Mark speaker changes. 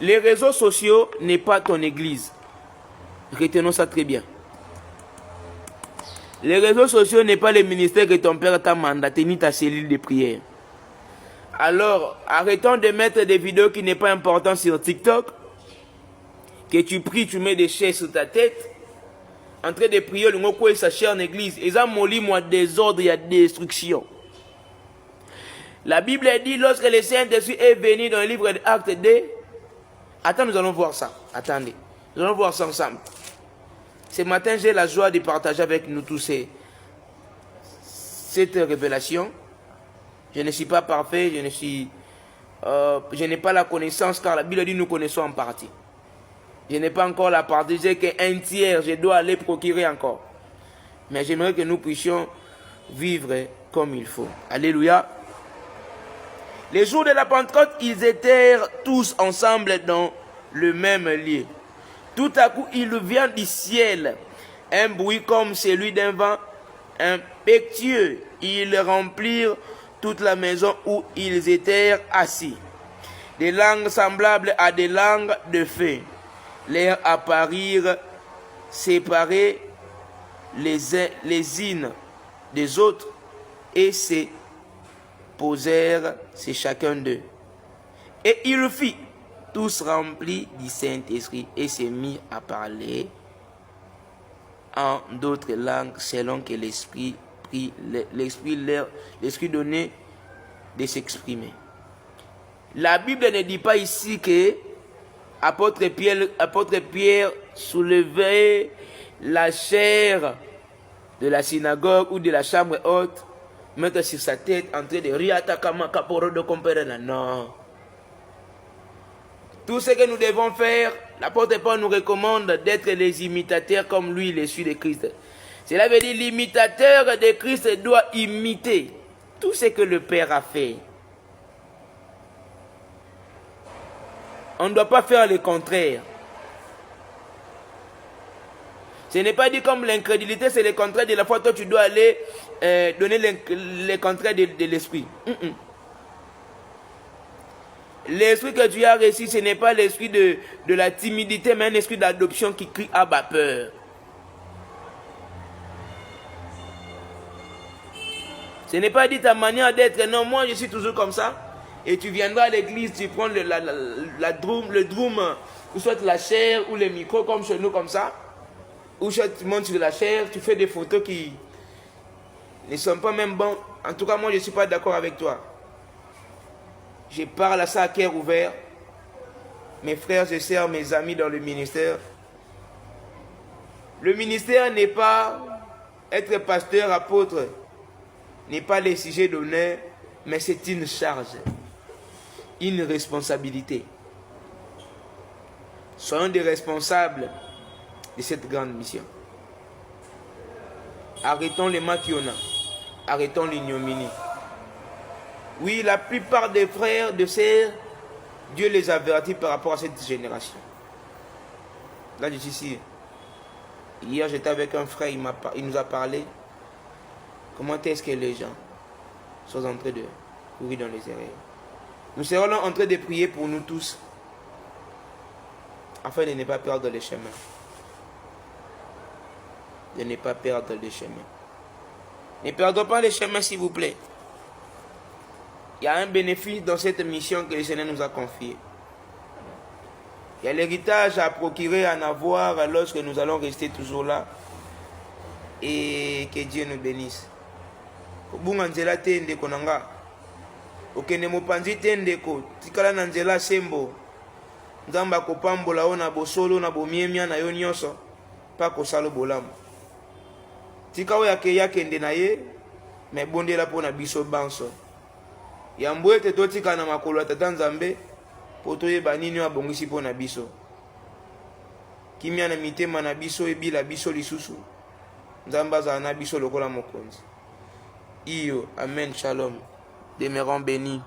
Speaker 1: Les réseaux sociaux n'est pas ton église. Retenons ça très bien. Les réseaux sociaux n'est pas le ministère que ton père t'a mandaté ni ta cellule de prière. Alors, arrêtons de mettre des vidéos qui n'est pas importantes sur TikTok. Que tu pries, tu mets des chaises sur ta tête. En train de prier, le mot sa chair en église. Et ça mollit moi désordre, il y a destruction. La Bible dit, lorsque le Saint-Esprit est venu dans le livre d'Actes 2, attends, nous allons voir ça. Attendez. Nous allons voir ça ensemble. Ce matin, j'ai la joie de partager avec nous tous cette révélation. Je ne suis pas parfait, je n'ai pas la connaissance, car la Bible dit nous connaissons en partie. Je n'ai pas encore la partie, j'ai qu'un tiers, je dois aller procurer encore. Mais j'aimerais que nous puissions vivre comme il faut. Alléluia. Les jours de la Pentecôte, ils étaient tous ensemble dans le même lieu. Tout à coup, il vient du ciel un bruit comme celui d'un vent impétueux. Ils remplirent toute la maison où ils étaient assis. Des langues semblables à des langues de feu leur apparurent séparées les unes des autres et se posèrent sur chacun d'eux. Et ils furent tous remplis du Saint-Esprit et se mirent à parler en d'autres langues selon que l'Esprit donnait de s'exprimer. La Bible ne dit pas ici que apôtre Pierre soulevait la chair de la synagogue ou de la chambre haute, mettre sur sa tête en train de riatakama kaporo de compérena. Non. Tout ce que nous devons faire, l'apôtre Paul nous recommande d'être les imitateurs comme lui, les suit de Christ. Cela veut dire l'imitateur de Christ doit imiter tout ce que le Père a fait. On ne doit pas faire le contraire. Ce n'est pas dit comme l'incrédulité, c'est le contraire de la foi. Toi, tu dois aller donner le contraire de l'esprit. L'esprit que tu as reçu, ce n'est pas l'esprit de la timidité, mais un esprit d'adoption qui crie à bas peur. Ce n'est pas dit ta manière d'être. Non, moi je suis toujours comme ça. Et tu viendras à l'église, tu prends le drum, ou soit la chair, ou le micro, comme chez nous, comme ça. Ou soit tu montes sur la chair, tu fais des photos qui ne sont pas même bonnes. En tout cas, moi je ne suis pas d'accord avec toi. Je parle à ça à cœur ouvert. Mes frères et sœurs, mes amis dans le ministère. Le ministère n'est pas être pasteur, apôtre, n'est pas le sujet d'honneur, mais c'est une charge, une responsabilité. Soyons des responsables de cette grande mission. Arrêtons les maquiona, arrêtons l'ignominie. Oui, la plupart des frères, de sœurs, Dieu les avertit par rapport à cette génération. Là, je suis ici. Hier, j'étais avec un frère, il nous a parlé. Comment est-ce que les gens sont en train de courir dans les erreurs. Nous serons là en train de prier pour nous tous, afin de ne pas perdre le chemin. De ne pas perdre le chemin. Ne perdons pas le chemin, s'il vous plaît. Il y a un bénéfice dans cette mission que le Seigneur nous a confiée. Il y a l'héritage à procurer, à en avoir lorsque nous allons rester toujours là. Et que Dieu nous bénisse. Bunga nzela te ndeko nanga. Okende mopanzi te ndeko. Tikala na nzela sembo. Nzamba kopambola ona bosolo na bomiemia na yo nyonso. Pa kosalo bolamu. Tika oya ke yakende na ye. Me bondela pona biso banso. Yambo ete totika na makolo ya tata Nzambe. Poto yeba nini abongisi pona biso. Kimia na mitema na biso ebila biso lisusu. Nzamba za na biso lokola mokonzi. Iyo, amen, shalom. Demeurons bénis.